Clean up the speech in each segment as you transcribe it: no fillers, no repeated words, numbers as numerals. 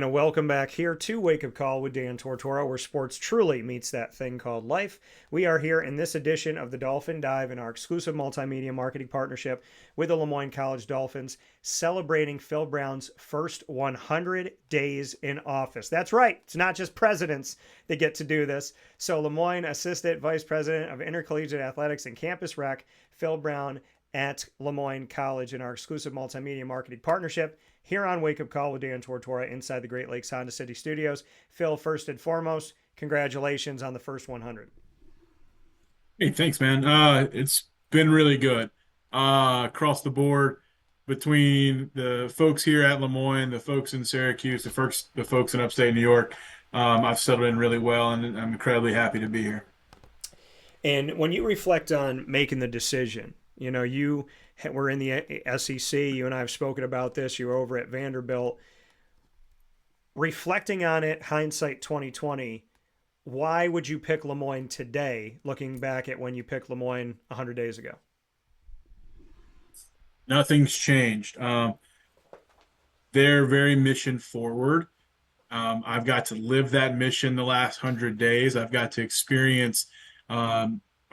And welcome back here to Wake Up Call with Dan Tortora, where sports truly meets that thing called life. We are here in this edition of the Dolphin Dive in our exclusive multimedia marketing partnership with the Moyne College Dolphins, celebrating Phil Brown's first 100 days in office. That's right. It's not just presidents that get to do this. So Moyne Assistant Vice President of Intercollegiate Athletics and Campus Rec, Phil Brown at Moyne College in our exclusive multimedia marketing partnership here on Wake Up Call with Dan Tortora inside the Great Lakes Honda City Studios. Phil, first and foremost, congratulations on the first 100. Hey, thanks, man. It's been really good across the board between the folks here at Moyne, the folks in Syracuse, the folks in upstate New York. I've settled in really well, and I'm incredibly happy to be here. And when you reflect on making the decision, you were in the SEC. You and I have spoken about this. You were over at Vanderbilt. Reflecting on it, hindsight 2020, why would you pick Moyne today, looking back at when you picked Moyne 100 days ago? Nothing's changed. They're very mission forward. I've got to live that mission the last 100 days. I've got to experience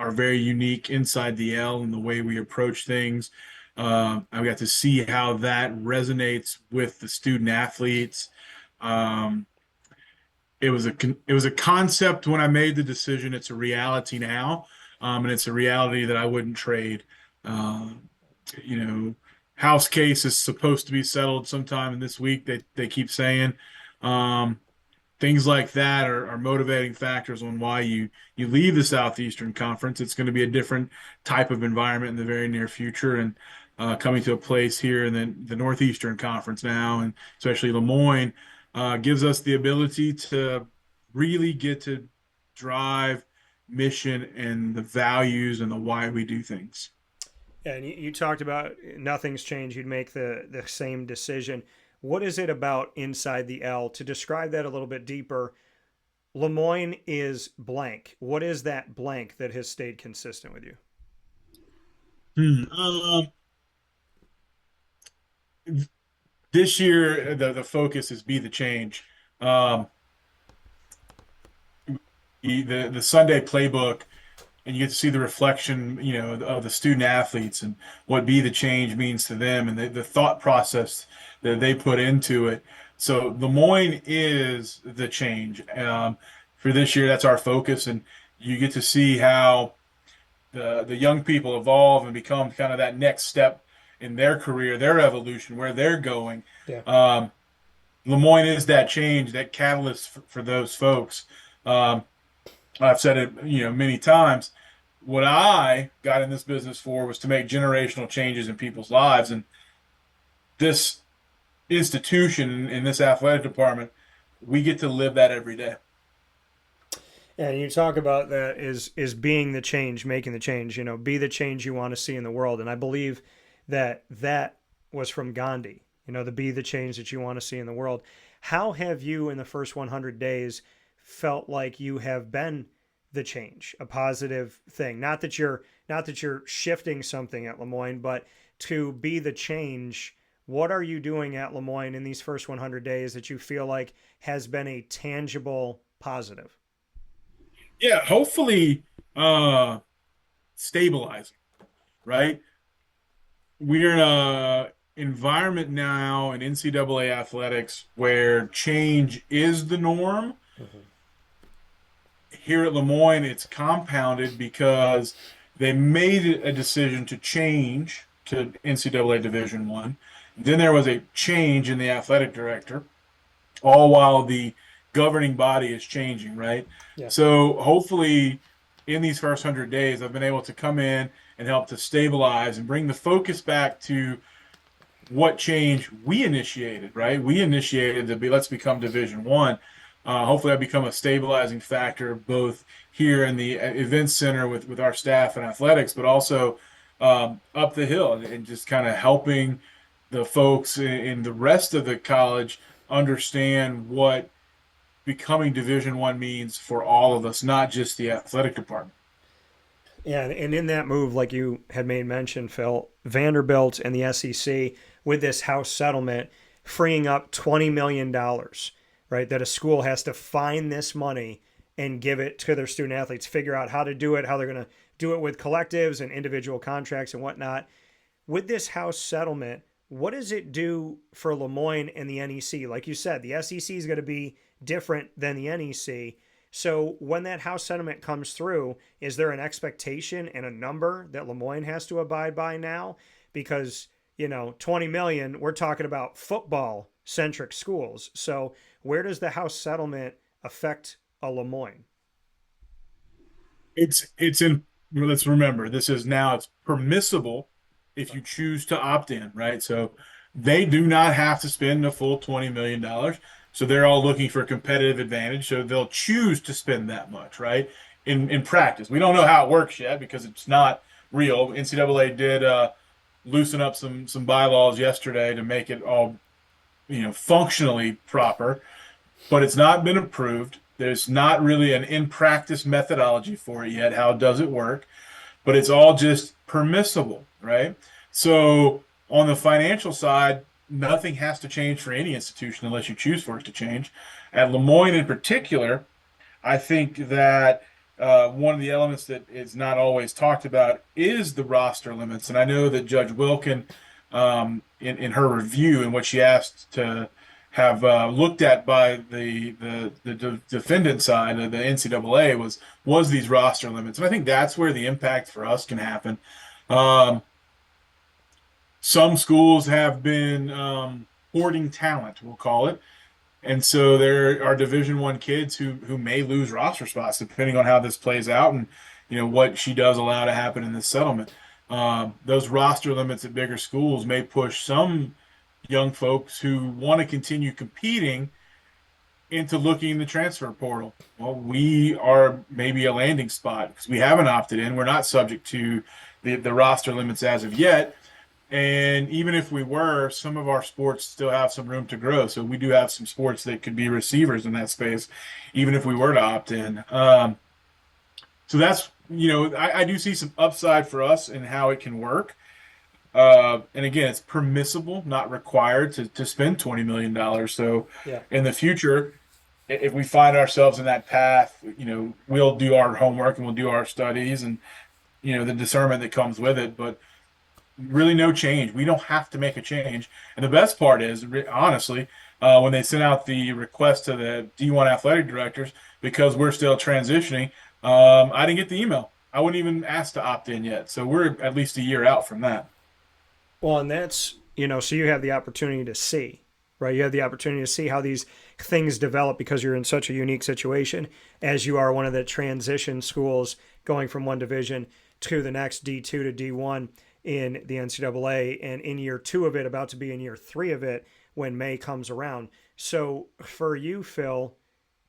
are very unique inside the L and the way we approach things. I've got to see how that resonates with the student athletes. It was a concept when I made the decision. It's a reality now, and it's a reality that I wouldn't trade. House case is supposed to be settled sometime in this week. They keep saying. Things like that are motivating factors on why you leave the Southeastern Conference. It's going to be a different type of environment in the very near future, and coming to a place here in the Northeastern Conference now, and especially Moyne, gives us the ability to really get to drive mission and the values and the why we do things. And you talked about nothing's changed. You'd make the same decision. What is it about inside the L? To describe that a little bit deeper, Moyne is blank. What is that blank that has stayed consistent with you? This year, the focus is be the change. The Sunday playbook, and you get to see the reflection, of the student athletes and what be the change means to them, and the thought process that they put into it. So Moyne is the change. For this year, that's our focus, and you get to see how the young people evolve and become kind of that next step in their career, their evolution, where they're going. Yeah. Moyne is that change, that catalyst for those folks. I've said it, many times. What I got in this business for was to make generational changes in people's lives, and this institution in this athletic department, we get to live that every day. And you talk about that is being the change, making the change. Be the change you want to see in the world. And I believe that was from Gandhi. The be the change that you want to see in the world. How have you, in the first 100 days, felt like you have been the change, a positive thing? Not that you're shifting something at Moyne, but to be the change. What are you doing at Moyne in these first 100 days that you feel like has been a tangible positive? Yeah, hopefully stabilizing, right? We're in a environment now in NCAA athletics where change is the norm. Mm-hmm. Here at Moyne, it's compounded because they made a decision to change to NCAA Division I. Then there was a change in the athletic director, all while the governing body is changing, right? Yeah. So hopefully in these first 100 days, I've been able to come in and help to stabilize and bring the focus back to what change we initiated, right? We initiated let's become Division I. Hopefully I become a stabilizing factor both here in the event center with our staff and athletics, but also up the hill and just kind of helping the folks in the rest of the college understand what becoming Division I means for all of us, not just the athletic department. Yeah, and in that move, like you had made mention, Phil, Vanderbilt and the SEC with this House settlement freeing up $20 million right? That a school has to find this money and give it to their student athletes, figure out how to do it, how they're going to do it with collectives and individual contracts and whatnot. With this House settlement, what does it do for Lemoyne and the NEC? Like you said, the SEC is going to be different than the NEC. So when that House settlement comes through, is there an expectation and a number that Lemoyne has to abide by now? Because, 20 million, we're talking about football centric schools. So where does the House settlement affect a Lemoyne? It's in, let's remember, this is now, it's permissible if you choose to opt in, right? So they do not have to spend the full $20 million. So they're all looking for a competitive advantage. So they'll choose to spend that much, right? In practice. We don't know how it works yet because it's not real. NCAA did loosen up some bylaws yesterday to make it all, functionally proper, but it's not been approved. There's not really an in-practice methodology for it yet. How does it work? But it's all just permissible, right? So on the financial side, nothing has to change for any institution unless you choose for it to change. At Lemoyne in particular, I think that one of the elements that is not always talked about is the roster limits. And I know that Judge Wilkin, in her review and what she asked to have looked at by the defendant side of the NCAA was these roster limits. And I think that's where the impact for us can happen. Some schools have been hoarding talent, we'll call it. And so there are Division I kids who may lose roster spots depending on how this plays out and what she does allow to happen in this settlement. Those roster limits at bigger schools may push some young folks who want to continue competing into looking in the transfer portal. Well, we are maybe a landing spot because we haven't opted in. We're not subject to the roster limits as of yet. And even if we were, some of our sports still have some room to grow. So we do have some sports that could be receivers in that space, even if we were to opt in. So that's, I do see some upside for us in how it can work. And again, it's permissible, not required to spend $20 million. So Yeah. in the future, if we find ourselves in that path, we'll do our homework and we'll do our studies and, the discernment that comes with it. But really no change. We don't have to make a change. And the best part is, honestly, when they sent out the request to the D1 athletic directors, because we're still transitioning, I didn't get the email. I wouldn't even ask to opt in yet. So we're at least a year out from that. Well, and that's, so you have the opportunity to see, right? You have the opportunity to see how these things develop because you're in such a unique situation as you are one of the transition schools going from one division to the next D2 to D1 in the NCAA, and in year 2 of it, about to be in year 3 of it when May comes around. So for you, Phil,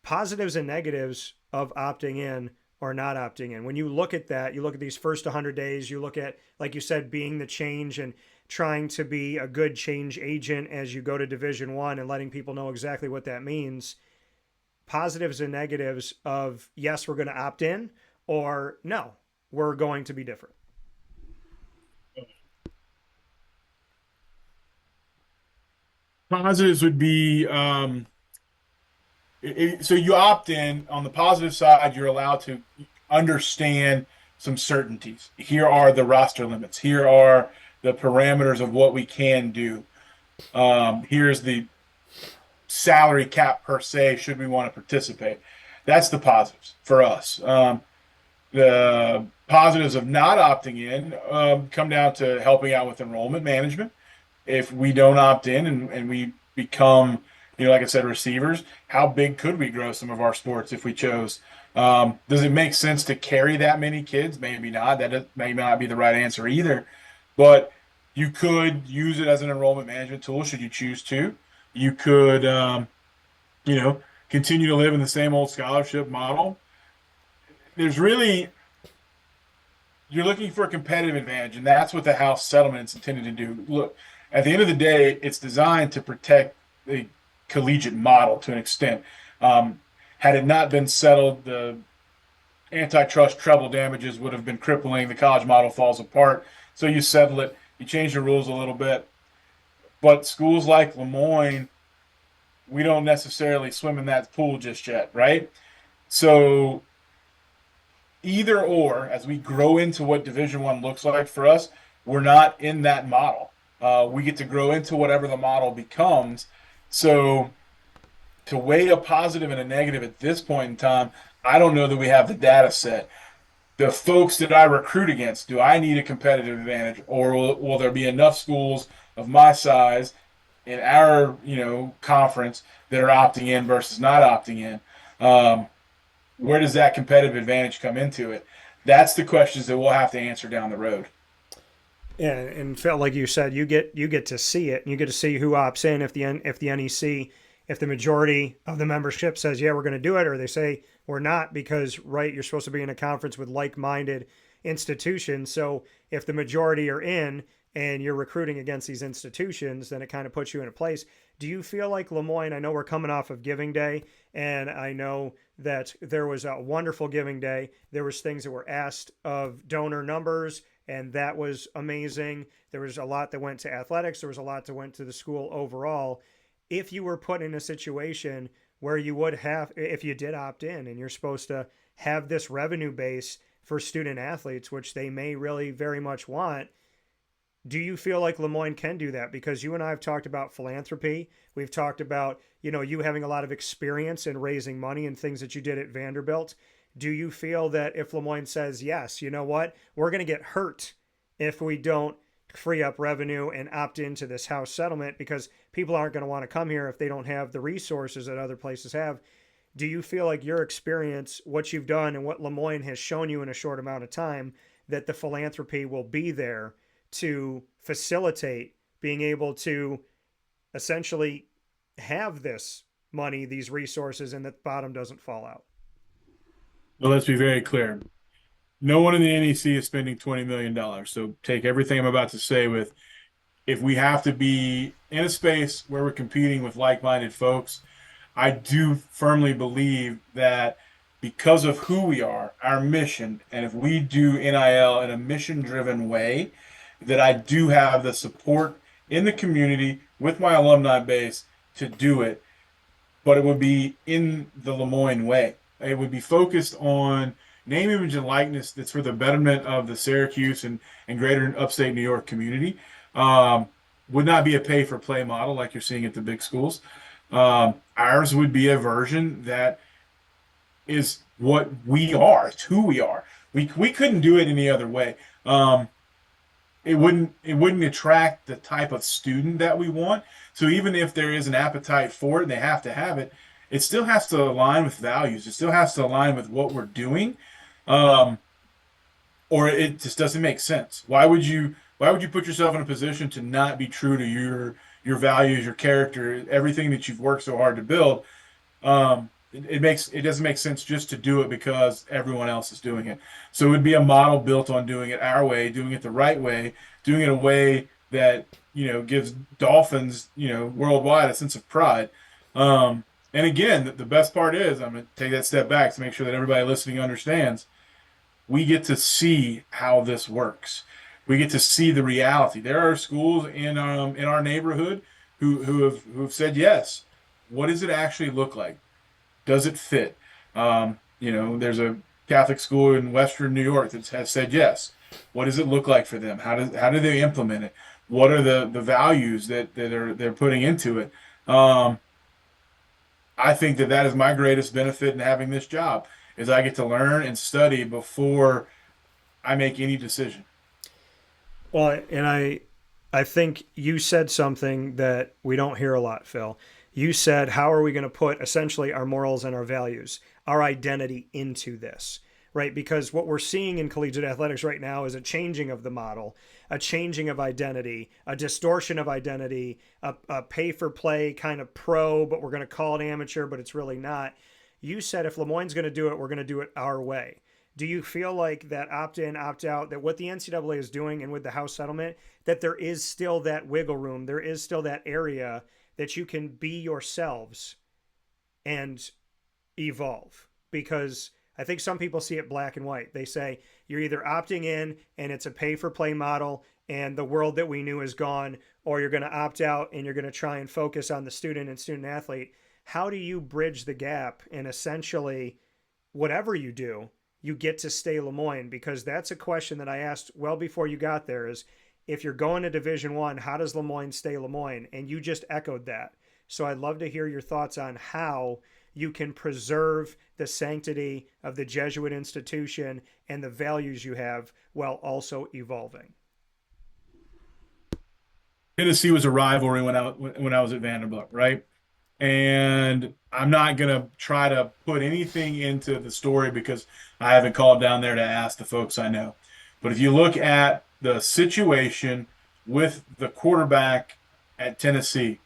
positives and negatives of opting in or not opting in. When you look at that, you look at these first 100 days, you look at, like you said, being the change and trying to be a good change agent as you go to Division I and letting people know exactly what that means. Positives and negatives of, yes, we're going to opt in, or no, we're going to be different. Positives would be so you opt in. On the positive side, you're allowed to understand some certainties. Here are the roster limits. Here are the parameters of what we can do. Here's the salary cap per se, should we want to participate. That's the positives for us. The positives of not opting in come down to helping out with enrollment management. If we don't opt in and we become, like I said, receivers, how big could we grow some of our sports if we chose? Does it make sense to carry that many kids? Maybe not. That may not be the right answer either. But you could use it as an enrollment management tool should you choose to. You could, continue to live in the same old scholarship model. There's really, you're looking for a competitive advantage, and that's what the House settlement is intended to do. Look, at the end of the day, it's designed to protect the collegiate model to an extent. Had it not been settled, the antitrust treble damages would have been crippling. The college model falls apart. So you settle it. You change the rules a little bit. But schools like Lemoyne, we don't necessarily swim in that pool just yet, right? So either or, as we grow into what Division One looks like for us, we're not in that model. We get to grow into whatever the model becomes. So to weigh a positive and a negative at this point in time, I don't know that we have the data set. The folks that I recruit against, do I need a competitive advantage, or will there be enough schools of my size in our conference that are opting in versus not opting in? Where does that competitive advantage come into it? That's the questions that we'll have to answer down the road. Yeah, and Phil, like you said, you get to see it, and you get to see who opts in if the NEC, if the majority of the membership says yeah we're going to do it, or they say we're not, because right, you're supposed to be in a conference with like-minded institutions. So if the majority are in and you're recruiting against these institutions, then it kind of puts you in a place. Do you feel like Lemoyne? I know we're coming off of Giving Day, and I know that there was a wonderful Giving Day. There was things that were asked of donor numbers, and that was amazing. There was a lot that went to athletics. There was a lot that went to the school overall. If you were put in a situation where you would have, if you did opt in and you're supposed to have this revenue base for student athletes, which they may really very much want, do you feel like Lemoyne can do that? Because you and I have talked about philanthropy. We've talked about, you having a lot of experience in raising money and things that you did at Vanderbilt. Do you feel that if Lemoyne says, yes, you know what, we're going to get hurt if we don't free up revenue and opt into this house settlement, because people aren't going to want to come here if they don't have the resources that other places have? Do you feel like your experience, what you've done and what Lemoyne has shown you in a short amount of time, that the philanthropy will be there to facilitate being able to essentially have this money, these resources, and that the bottom doesn't fall out? Well, let's be very clear. No one in the NEC is spending $20 million. So take everything I'm about to say with, if we have to be in a space where we're competing with like-minded folks, I do firmly believe that because of who we are, our mission, and if we do NIL in a mission-driven way, that I do have the support in the community with my alumni base to do it, but it would be in the Lemoyne way. It would be focused on name, image, and likeness that's for the betterment of the Syracuse and greater upstate New York community. Would not be a pay-for-play model like you're seeing at the big schools. Ours would be a version that is what we are. It's who we are. We couldn't do it any other way. It wouldn't attract the type of student that we want. So even if there is an appetite for it and they have to have it, it still has to align with values. It still has to align with what we're doing, or it just doesn't make sense. Why would you put yourself in a position to not be true to your values, your character, everything that you've worked so hard to build? It doesn't make sense just to do it because everyone else is doing it. So it would be a model built on doing it our way, doing it the right way, doing it a way that gives Dolphins worldwide a sense of pride. And again, the best part is, I'm going to take that step back to make sure that everybody listening understands. We get to see how this works. We get to see the reality. There are schools in our neighborhood who have said yes. What does it actually look like? Does it fit? There's a Catholic school in Western New York that has said yes. What does it look like for them? How do they implement it? What are the values that they're putting into it? I think that is my greatest benefit in having this job, is I get to learn and study before I make any decision. Well, and I think you said something that we don't hear a lot, Phil. You said, how are we going to put essentially our morals and our values, our identity into this, right? Because what we're seeing in collegiate athletics right now is a changing of the model, a changing of identity, a distortion of identity, a pay-for-play kind of pro, but we're going to call it amateur, but it's really not. You said if Lemoyne's going to do it, we're going to do it our way. Do you feel like that opt-in, opt-out, that what the NCAA is doing and with the house settlement, that there is still that wiggle room, there is still that area that you can be yourselves and evolve? Because I think some people see it black and white. They say you're either opting in and it's a pay-for-play model and the world that we knew is gone, or you're going to opt out and you're going to try and focus on the student and student athlete. How do you bridge the gap and essentially whatever you do, you get to stay Lemoyne? Because that's a question that I asked well before you got there is, if you're going to Division I, how does Lemoyne stay Lemoyne? And you just echoed that. So I'd love to hear your thoughts on how you can preserve the sanctity of the Jesuit institution and the values you have while also evolving. Tennessee was a rivalry when I was at Vanderbilt, right? And I'm not gonna try to put anything into the story because I haven't called down there to ask the folks I know. But if you look at the situation with the quarterback at Tennessee,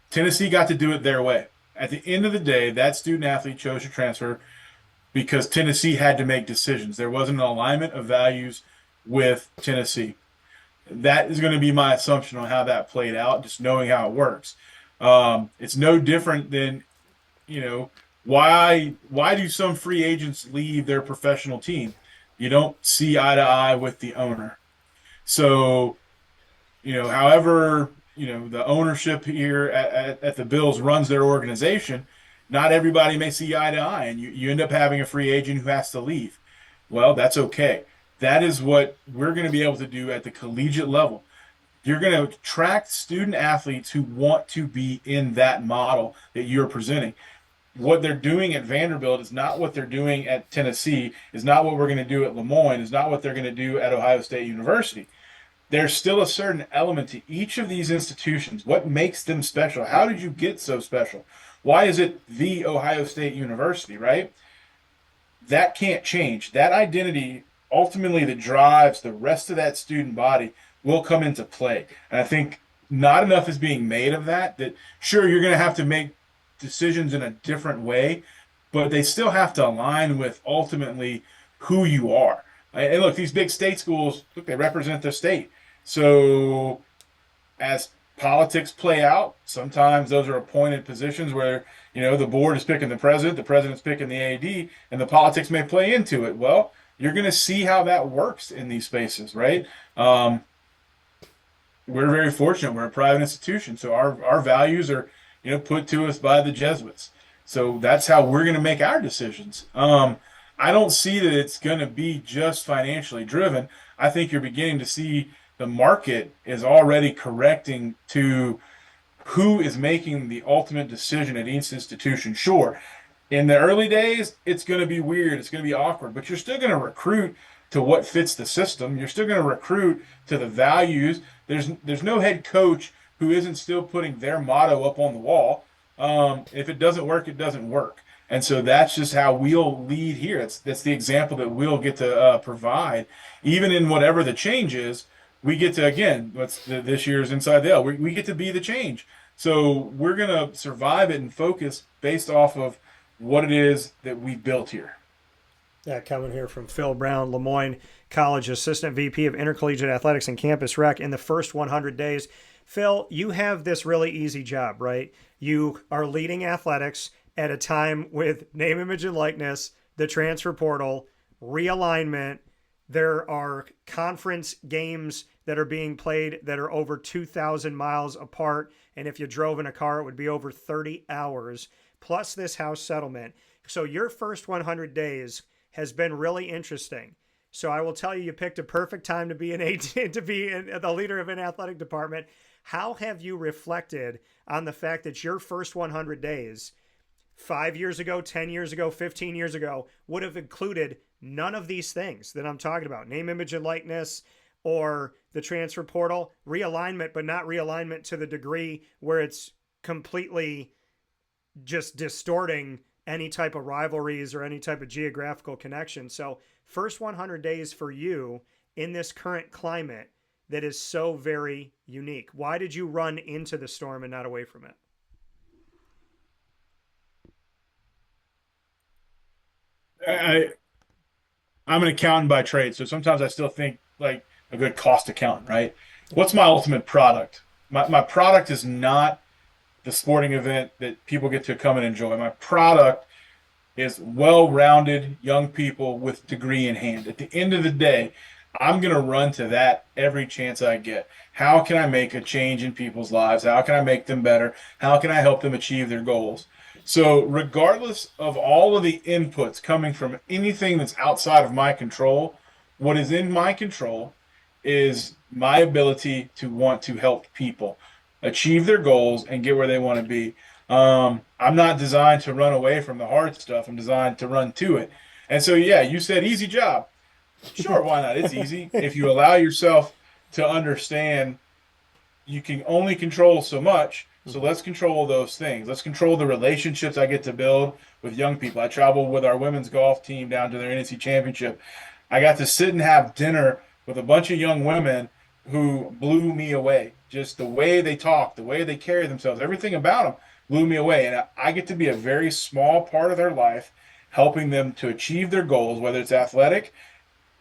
Tennessee got to do it their way. At the end of the day, that student athlete chose to transfer because Tennessee had to make decisions. There wasn't an alignment of values with Tennessee. That is going to be my assumption on how that played out, just knowing how it works. It's no different than, why do some free agents leave their professional team? You don't see eye to eye with the owner. So, however, the ownership here at the Bills runs their organization, not everybody may see eye to eye, and you end up having a free agent who has to leave. Well, that's okay. That is what we're going to be able to do at the collegiate level. You're going to attract student athletes who want to be in that model that you're presenting. What they're doing at Vanderbilt is not what they're doing at Tennessee, is not what we're going to do at Lemoyne, is not what they're going to do at Ohio State University. There's still a certain element to each of these institutions. What makes them special? How did you get so special? Why is it the Ohio State University, right? That can't change. That identity ultimately that drives the rest of that student body will come into play. And I think not enough is being made of that sure, you're going to have to make decisions in a different way, but they still have to align with ultimately who you are. And look, these big state schools, look, they represent their state. So as politics play out, sometimes those are appointed positions where, the board is picking the president's picking the AD, and the politics may play into it. Well, you're going to see how that works in these spaces, right? We're very fortunate. We're a private institution, so our values are, put to us by the Jesuits. So that's how we're going to make our decisions. I don't see that it's going to be just financially driven. I think you're beginning to see the market is already correcting to who is making the ultimate decision at each institution. Sure, in the early days, it's going to be weird. It's going to be awkward, but you're still going to recruit to what fits the system. You're still going to recruit to the values. There's no head coach who isn't still putting their motto up on the wall. If it doesn't work, it doesn't work. And so that's just how we'll lead here. That's the example that we'll get to provide. Even in whatever the change is, we get to, again, this year's Inside the L, we get to be the change. So we're going to survive it and focus based off of what it is that we built here. Yeah, coming here from Phil Brown, Moyne College Assistant VP of Intercollegiate Athletics and Campus Rec in the first 100 days. Phil, you have this really easy job, right? You are leading athletics at a time with name, image, and likeness, the transfer portal, realignment. There are conference games that are being played that are over 2,000 miles apart. And if you drove in a car, it would be over 30 hours, plus this house settlement. So your first 100 days has been really interesting. So I will tell you, you picked a perfect time to be the leader of an athletic department. How have you reflected on the fact that your first 100 days, 5 years ago, 10 years ago, 15 years ago, would have included none of these things that I'm talking about? Name, image, and likeness, or the transfer portal, realignment, but not realignment to the degree where it's completely just distorting any type of rivalries or any type of geographical connection. So first 100 days for you in this current climate that is so very unique. Why did you run into the storm and not away from it? I'm an accountant by trade, so sometimes I still think like a good cost accountant, right? What's my ultimate product? My product is not the sporting event that people get to come and enjoy. My product is well-rounded young people with degree in hand. At the end of the day, I'm going to run to that every chance I get. How can I make a change in people's lives? How can I make them better? How can I help them achieve their goals? So, regardless of all of the inputs coming from anything that's outside of my control, what is in my control is my ability to want to help people achieve their goals and get where they want to be. I'm not designed to run away from the hard stuff. I'm designed to run to it. And so, yeah, you said easy job. Sure, why not? It's easy if you allow yourself to understand you can only control so much. So let's control those things. Let's control the relationships I get to build with young people. I traveled with our women's golf team down to their NCAA championship. I got to sit and have dinner with a bunch of young women who blew me away. Just the way they talk, the way they carry themselves, everything about them blew me away. And I get to be a very small part of their life, helping them to achieve their goals, whether it's athletic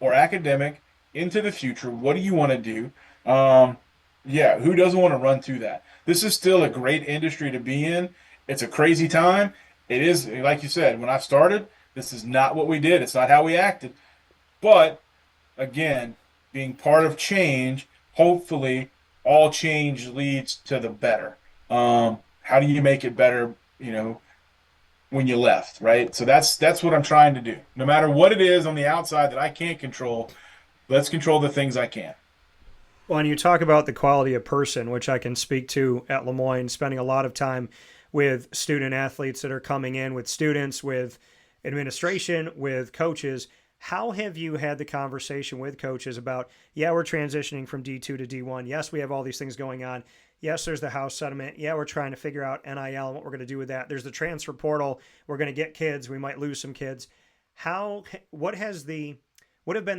or academic, into the future. What do you want to do? Yeah, who doesn't want to run through that? This is still a great industry to be in. It's a crazy time. It is, like you said, when I started, this is not what we did. It's not how we acted. But again, being part of change, hopefully all change leads to the better. How do you make it better, when you left, right? So that's what I'm trying to do. No matter what it is on the outside that I can't control, let's control the things I can. Well, and you talk about the quality of person, which I can speak to at Moyne, spending a lot of time with student athletes that are coming in, with students, with administration, with coaches. How have you had the conversation with coaches about, yeah, we're transitioning from D2 to D1. Yes, we have all these things going on. Yes, there's the house settlement. Yeah, we're trying to figure out NIL and what we're going to do with that. There's the transfer portal. We're going to get kids. We might lose some kids. What have been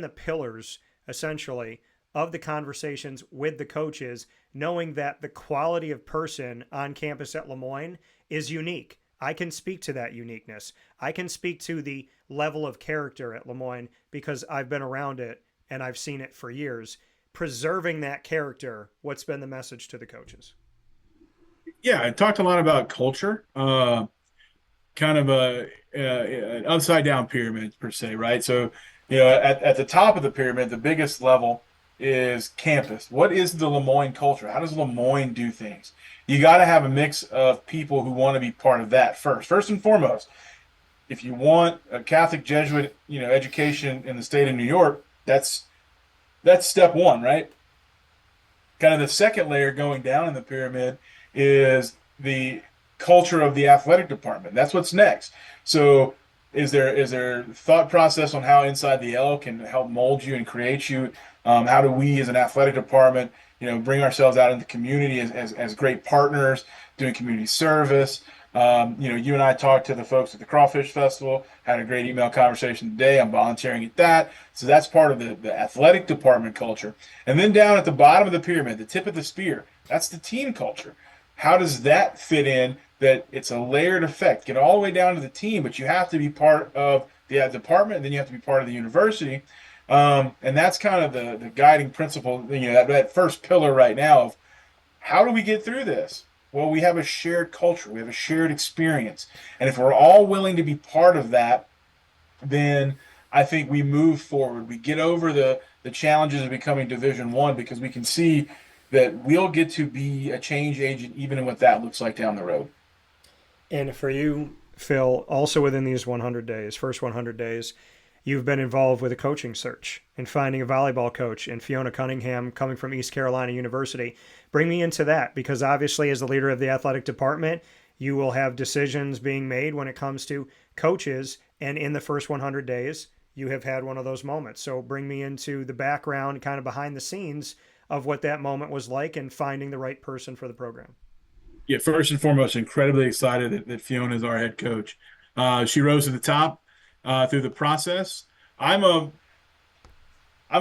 the pillars, essentially, of the conversations with the coaches, knowing that the quality of person on campus at Moyne is unique? I can speak to that uniqueness. I can speak to the level of character at Moyne because I've been around it and I've seen it for years. Preserving that character, what's been the message to the coaches? Yeah, I talked a lot about culture, kind of an upside down pyramid per se, right? So, at the top of the pyramid, the biggest level is campus. What is the Moyne culture? How does Moyne do things? You got to have a mix of people who want to be part of that first. First and foremost, if you want a Catholic Jesuit, education in the state of New York, that's step one, right? Kind of the second layer going down in the pyramid is the culture of the athletic department. That's what's next. So is there thought process on how Inside the L can help mold you and create you? How do we as an athletic department, bring ourselves out in the community as great partners, doing community service? You and I talked to the folks at the Crawfish Festival, had a great email conversation today. I'm volunteering at that. So that's part of the athletic department culture. And then down at the bottom of the pyramid, the tip of the spear, that's the team culture. How does that fit in? That it's a layered effect. Get all the way down to the team, but you have to be part of the department, and then you have to be part of the university. And that's kind of the guiding principle, that first pillar right now of how do we get through this? Well, we have a shared culture. We have a shared experience. And if we're all willing to be part of that, then I think we move forward. We get over the challenges of becoming Division One because we can see that we'll get to be a change agent even in what that looks like down the road. And for you, Phil, also within these 100 days, first 100 days, you've been involved with a coaching search and finding a volleyball coach and Fiona Cunningham coming from East Carolina University. Bring me into that because obviously as the leader of the athletic department, you will have decisions being made when it comes to coaches. And in the first 100 days, you have had one of those moments. So bring me into the background, kind of behind the scenes of what that moment was like and finding the right person for the program. Yeah, first and foremost, incredibly excited that Fiona is our head coach. She rose to the top through the process. I'm a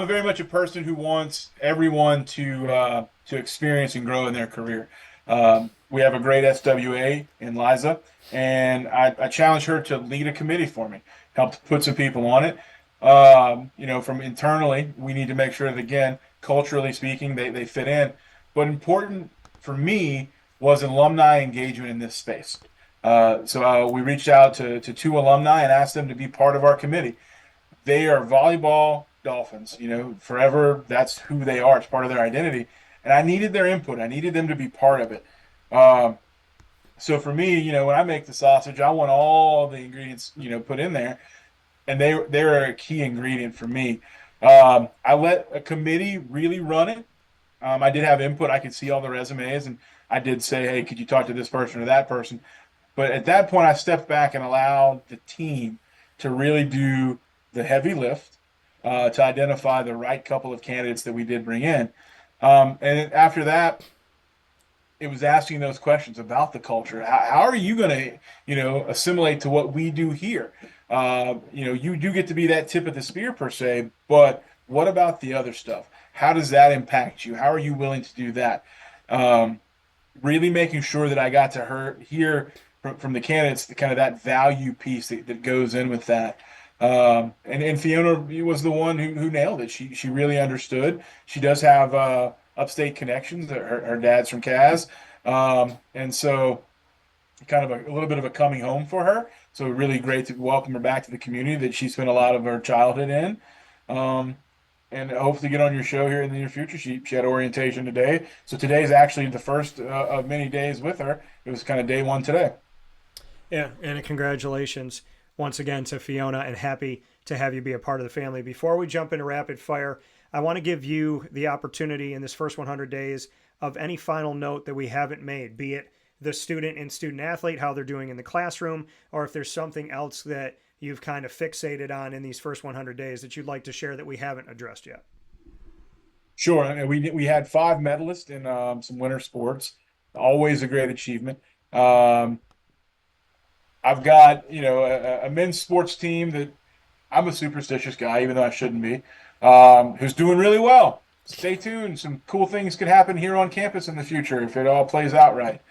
very much a person who wants everyone to experience and grow in their career. We have a great SWA in Liza, and I challenge her to lead a committee for me, help to put some people on it. From internally, we need to make sure that, again, culturally speaking, they fit in. But important for me was alumni engagement in this space. So we reached out to two alumni and asked them to be part of our committee. They are volleyball Dolphins. Forever, that's who they are. It's part of their identity. And I needed their input. I needed them to be part of it. So for me, when I make the sausage, I want all the ingredients, put in there. And they're a key ingredient for me. I let a committee really run it. I did have input. I could see all the resumes, and I did say, hey, could you talk to this person or that person? But at that point, I stepped back and allowed the team to really do the heavy lift to identify the right couple of candidates that we did bring in. And after that, it was asking those questions about the culture. How are you going to, assimilate to what we do here? You do get to be that tip of the spear per se, but what about the other stuff? How does that impact you? How are you willing to do that? Really making sure that I got to hear from the candidates the kind of that value piece that goes in with that. And Fiona was the one who nailed it. She really understood. She does have upstate connections. Her dad's from Kaz, and so kind of a little bit of a coming home for her. So really great to welcome her back to the community that she spent a lot of her childhood in. And hopefully get on your show here in the near future. She had orientation today. So today is actually the first of many days with her. It was kind of day one today. Yeah, and congratulations once again to Fiona, and happy to have you be a part of the family. Before we jump into rapid fire, I want to give you the opportunity in this first 100 days of any final note that we haven't made, be it the student and student athlete, how they're doing in the classroom, or if there's something else that you've kind of fixated on in these first 100 days that you'd like to share that we haven't addressed yet. Sure. And we had 5 medalists in some winter sports. Always a great achievement. I've got, a men's sports team that I'm a superstitious guy, even though I shouldn't be, who's doing really well. Stay tuned. Some cool things could happen here on campus in the future if it all plays out right.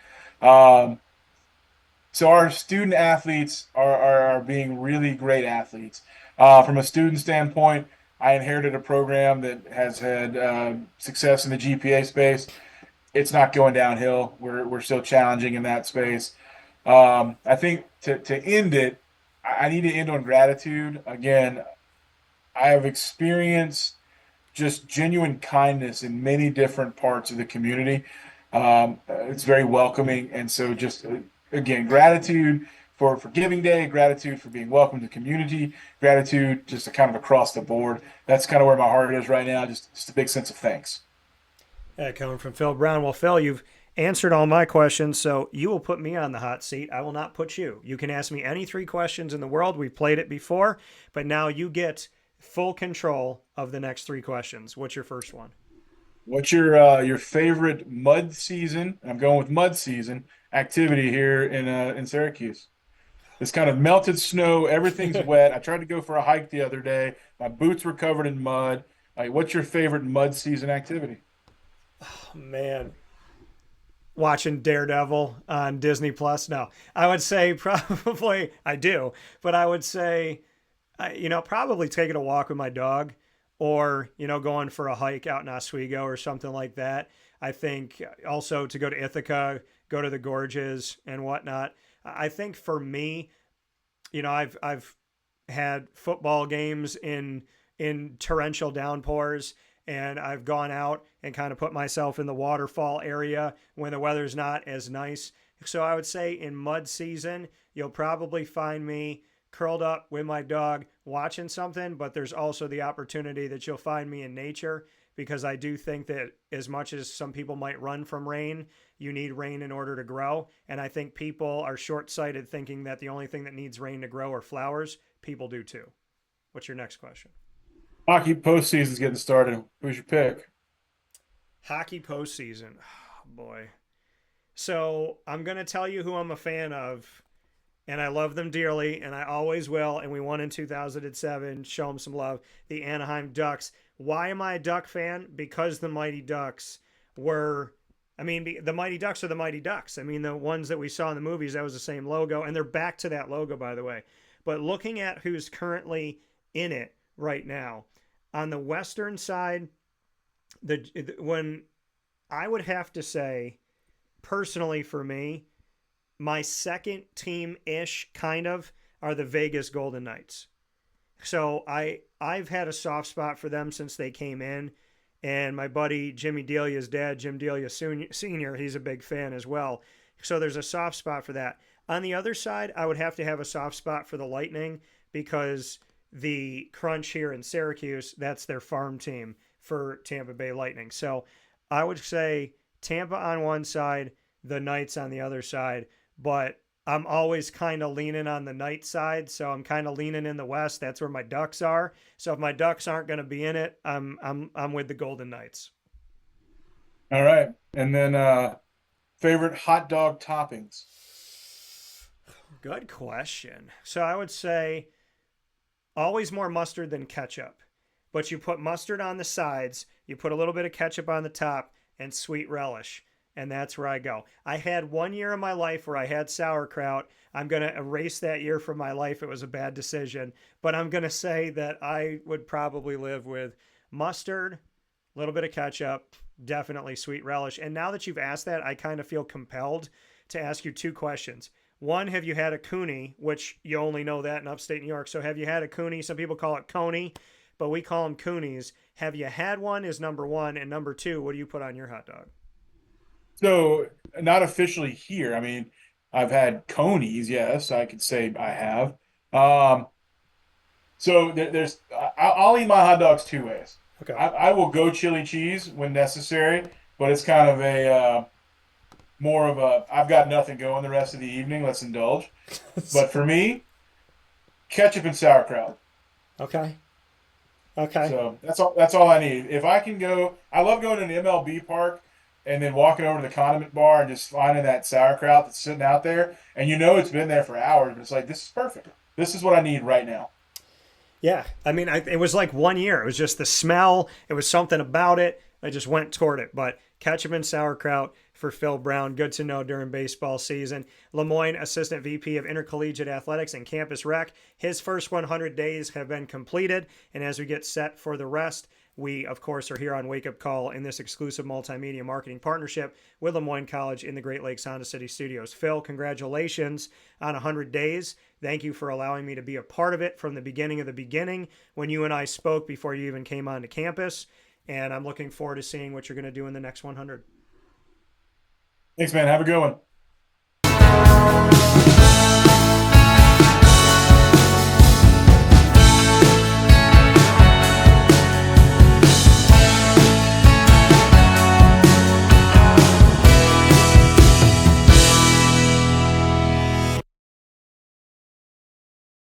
So our student athletes are being really great athletes. From a student standpoint, I inherited a program that has had success in the GPA space. It's not going downhill. We're still challenging in that space. I think to end it, I need to end on gratitude. Again, I have experienced just genuine kindness in many different parts of the community. It's very welcoming. And so just, again, gratitude for Giving Day, gratitude for being welcome to the community, gratitude just kind of across the board. That's kind of where my heart is right now, just a big sense of thanks. Yeah, coming from Phil Brown. Well, Phil, you've answered all my questions, so you will put me on the hot seat. I will not put you. You can ask me any 3 questions in the world. We've played it before, but now you get full control of the next 3 questions. What's your first one? What's your favorite mud season? I'm going with mud season activity here in Syracuse. This kind of melted snow, everything's wet. I tried to go for a hike the other day. My boots were covered in mud. What's your favorite mud season activity? Oh, man. Watching Daredevil on Disney Plus? No, I would say probably I do, but I would say, probably taking a walk with my dog, or going for a hike out in Oswego or something like that. I think also to go to Ithaca, go to the gorges and whatnot. I think for me, I've had football games in torrential downpours, and I've gone out and kind of put myself in the waterfall area when the weather's not as nice. So I would say in mud season, you'll probably find me curled up with my dog watching something, but there's also the opportunity that you'll find me in nature, because I do think that as much as some people might run from rain, you need rain in order to grow. And I think people are short-sighted thinking that the only thing that needs rain to grow are flowers. People do too. What's your next question? Hockey postseason's getting started. Who's your pick? Hockey postseason. Oh, boy. So I'm going to tell you who I'm a fan of, and I love them dearly, and I always will, and we won in 2007. Show them some love. The Anaheim Ducks. Why am I a Duck fan? Because the Mighty Ducks the Mighty Ducks are the Mighty Ducks. I mean, the ones that we saw in the movies, that was the same logo, and they're back to that logo, by the way. But looking at who's currently in it right now, on the Western side, when I would have to say, personally for me, my second team-ish kind of are the Vegas Golden Knights. So I've had a soft spot for them since they came in. And my buddy Jimmy Delia's dad, Jim Delia Sr., he's a big fan as well. So there's a soft spot for that. On the other side, I would have to have a soft spot for the Lightning because the Crunch here in Syracuse, that's their farm team for Tampa Bay Lightning. So I would say Tampa on one side, the Knights on the other side. But I'm always kind of leaning on the Knight side, so I'm kind of leaning in the West. That's where my Ducks are. So if my Ducks aren't going to be in it, I'm with the Golden Knights. All right. And then favorite hot dog toppings. Good question. So I would say always more mustard than ketchup, but you put mustard on the sides, you put a little bit of ketchup on the top, and sweet relish. And that's where I go. I had 1 year of my life where I had sauerkraut. I'm going to erase that year from my life. It was a bad decision. But I'm going to say that I would probably live with mustard, a little bit of ketchup, definitely sweet relish. And now that you've asked that, I kind of feel compelled to ask you two questions. One, have you had a Cooney, which you only know that in upstate New York. So have you had a Cooney? Some people call it Coney, but we call them Coonies. Have you had one is number one. And number two, what do you put on your hot dog? So, not officially here. I mean, I've had conies, yes, I could say I have. Um, so there's, I'll eat my hot dogs two ways. Okay. I will go chili cheese when necessary, but it's kind of a more of a I've got nothing going the rest of the evening. Let's indulge. But for me, ketchup and sauerkraut. Okay. Okay. So that's all. That's all I need. If I can go, I love going to an MLB park and then walking over to the condiment bar and just finding that sauerkraut that's sitting out there, and you know it's been there for hours, but it's like this is perfect. This is what I need right now. Yeah. I mean, it was like 1 year. It was just the smell. It was something about it. I just went toward it. But ketchup and sauerkraut for Phil Brown. Good to know during baseball season. Lemoyne, Assistant VP of Intercollegiate Athletics and Campus Rec. His first 100 days have been completed. And as we get set for the rest, we, of course, are here on Wake Up Call in this exclusive multimedia marketing partnership with Moyne College in the Great Lakes Honda City Studios. Phil, congratulations on 100 days. Thank you for allowing me to be a part of it from the beginning of the beginning when you and I spoke before you even came onto campus. And I'm looking forward to seeing what you're going to do in the next 100. Thanks, man. Have a good one.